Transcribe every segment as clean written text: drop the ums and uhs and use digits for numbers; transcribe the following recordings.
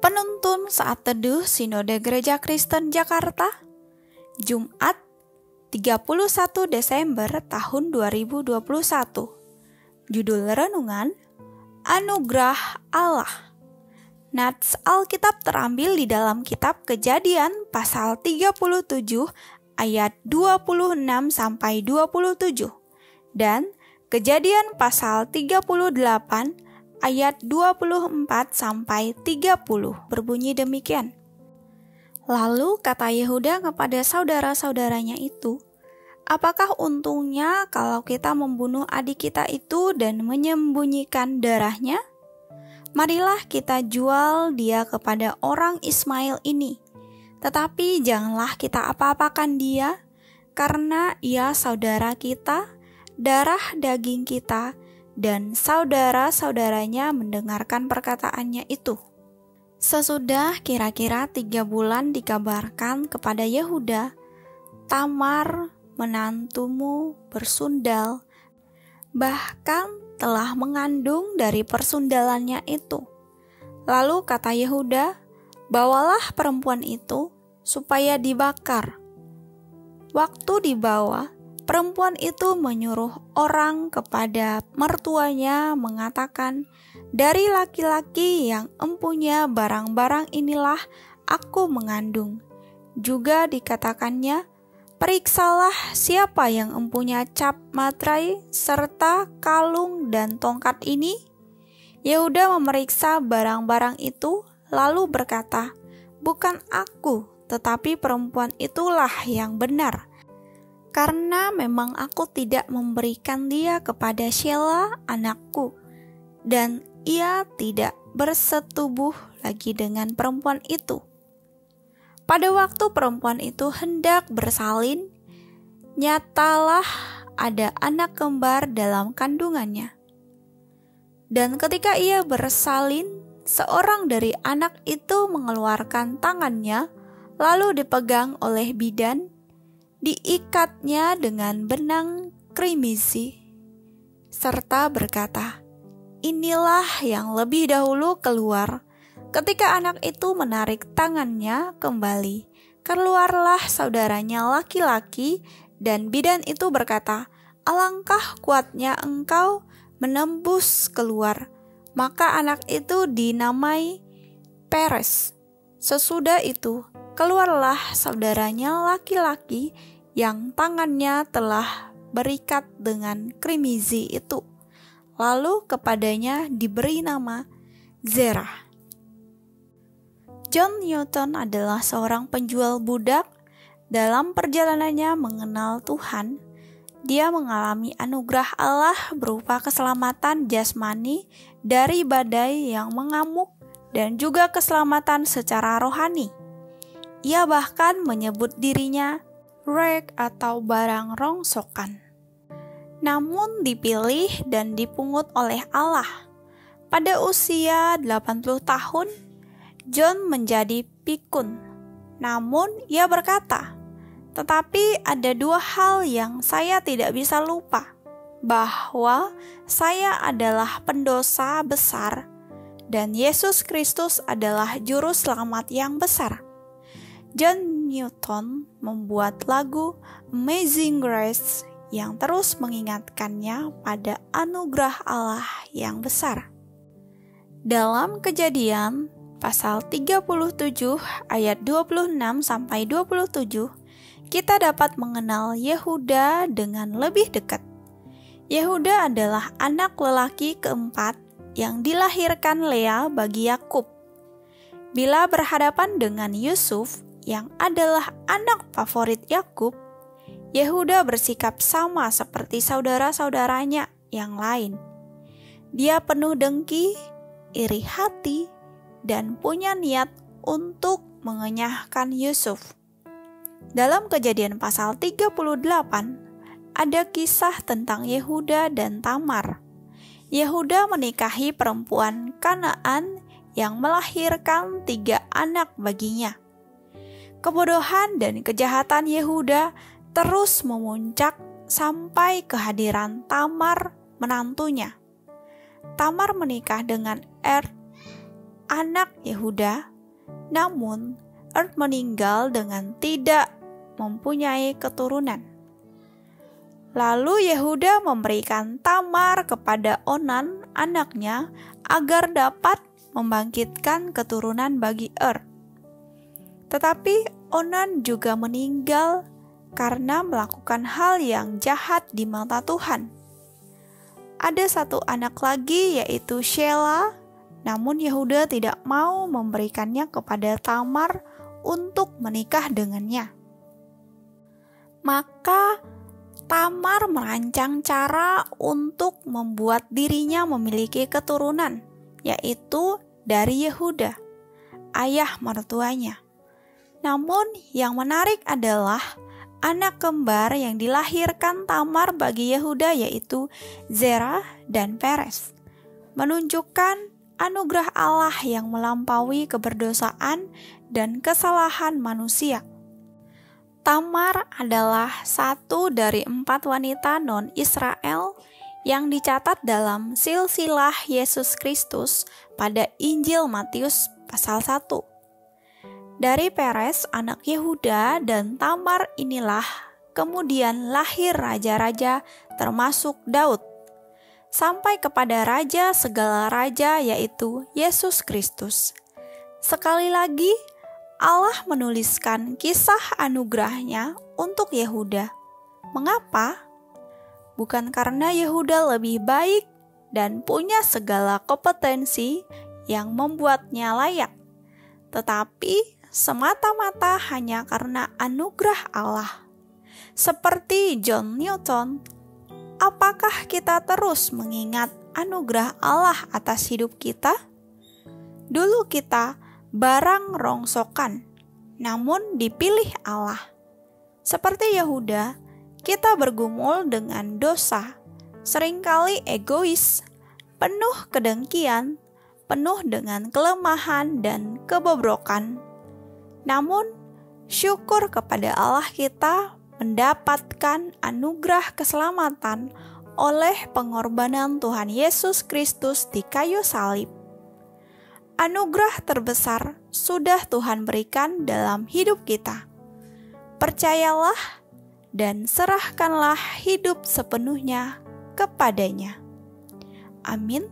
Penuntun Saat Teduh Sinode Gereja Kristen Jakarta, Jumat 31 Desember tahun 2021. Judul renungan, Anugerah Allah. Nats Alkitab terambil di dalam kitab Kejadian pasal 37 ayat 26 sampai 27 dan Kejadian pasal 38 ayat 24 sampai 30 berbunyi demikian. Lalu kata Yehuda kepada saudara-saudaranya itu, "Apakah untungnya kalau kita membunuh adik kita itu dan menyembunyikan darahnya? Marilah kita jual dia kepada orang Ismail ini. Tetapi janganlah kita apa-apakan dia, karena ia saudara kita, darah daging kita." Dan saudara-saudaranya mendengarkan perkataannya itu. Sesudah kira-kira 3 bulan dikabarkan kepada Yehuda, "Tamar, menantumu, bersundal, bahkan telah mengandung dari persundalannya itu." Lalu kata Yehuda, "Bawalah perempuan itu supaya dibakar." Waktu dibawa, perempuan itu menyuruh orang kepada mertuanya mengatakan, "Dari laki-laki yang empunya barang-barang inilah aku mengandung." Juga dikatakannya, "Periksalah siapa yang empunya cap materai serta kalung dan tongkat ini." Yehuda memeriksa barang-barang itu lalu berkata, "Bukan aku, tetapi perempuan itulah yang benar. Karena memang aku tidak memberikan dia kepada Shelah anakku, dan ia tidak bersetubuh lagi dengan perempuan itu." Pada waktu perempuan itu hendak bersalin, nyatalah ada anak kembar dalam kandungannya. Dan ketika ia bersalin, seorang dari anak itu mengeluarkan tangannya, lalu dipegang oleh bidan, diikatnya dengan benang krimisi, serta berkata, "Inilah yang lebih dahulu keluar." Ketika anak itu menarik tangannya kembali, keluarlah saudaranya laki-laki, dan bidan itu berkata, "Alangkah kuatnya engkau menembus keluar." Maka anak itu dinamai Peres. Sesudah itu, keluarlah saudaranya laki-laki yang tangannya telah berikat dengan krimisi itu. Lalu kepadanya diberi nama Zerah. John Newton adalah seorang penjual budak. Dalam perjalanannya mengenal Tuhan, dia mengalami anugerah Allah berupa keselamatan jasmani dari badai yang mengamuk dan juga keselamatan secara rohani. Ia bahkan menyebut dirinya wreck atau barang rongsokan. Namun dipilih dan dipungut oleh Allah. Pada usia 80 tahun, John menjadi pikun. Namun ia berkata, "Tetapi ada 2 hal yang saya tidak bisa lupa, bahwa saya adalah pendosa besar dan Yesus Kristus adalah juru selamat yang besar." John Newton membuat lagu Amazing Grace yang terus mengingatkannya pada anugerah Allah yang besar. Dalam Kejadian pasal 37 ayat 26 sampai 27, kita dapat mengenal Yehuda dengan lebih dekat. Yehuda adalah anak lelaki keempat yang dilahirkan Lea bagi Yakub. Bila berhadapan dengan Yusuf yang adalah anak favorit Yakub, Yehuda bersikap sama seperti saudara-saudaranya yang lain. Dia penuh dengki, iri hati, dan punya niat untuk mengenyahkan Yusuf. Dalam Kejadian pasal 38, ada kisah tentang Yehuda dan Tamar. Yehuda menikahi perempuan Kanaan yang melahirkan 3 anak baginya. Kebodohan dan kejahatan Yehuda terus memuncak sampai kehadiran Tamar menantunya. Tamar menikah dengan anak Yehuda Namun, Er meninggal dengan tidak mempunyai keturunan. Lalu Yehuda memberikan Tamar kepada Onan, anaknya, agar dapat membangkitkan keturunan bagi Er. Tetapi Onan juga meninggal karena melakukan hal yang jahat di mata Tuhan. Ada satu anak lagi, yaitu Shelah, namun Yehuda tidak mau memberikannya kepada Tamar untuk menikah dengannya. Maka Tamar merancang cara untuk membuat dirinya memiliki keturunan, yaitu dari Yehuda, ayah mertuanya. Namun yang menarik adalah anak kembar yang dilahirkan Tamar bagi Yehuda, yaitu Zerah dan Peres, menunjukkan anugerah Allah yang melampaui keberdosaan dan kesalahan manusia. Tamar adalah satu dari 4 wanita non-Israel yang dicatat dalam silsilah Yesus Kristus pada Injil Matius pasal 1. Dari Peres, anak Yehuda, dan Tamar inilah kemudian lahir raja-raja termasuk Daud, sampai kepada raja segala raja, yaitu Yesus Kristus. Sekali lagi, Allah menuliskan kisah anugerahnya untuk Yehuda. Mengapa? Bukan karena Yehuda lebih baik dan punya segala kompetensi yang membuatnya layak, tetapi semata-mata hanya karena anugerah Allah. Seperti John Newton, apakah kita terus mengingat anugerah Allah atas hidup kita? Dulu kita barang rongsokan, namun dipilih Allah. Seperti Yehuda, kita bergumul dengan dosa, seringkali egois, penuh kedengkian, penuh dengan kelemahan dan kebobrokan. Namun, syukur kepada Allah, kita mendapatkan anugerah keselamatan oleh pengorbanan Tuhan Yesus Kristus di kayu salib. Anugerah terbesar sudah Tuhan berikan dalam hidup kita. Percayalah dan serahkanlah hidup sepenuhnya kepadanya. Amin.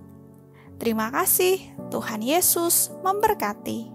Terima kasih, Tuhan Yesus memberkati.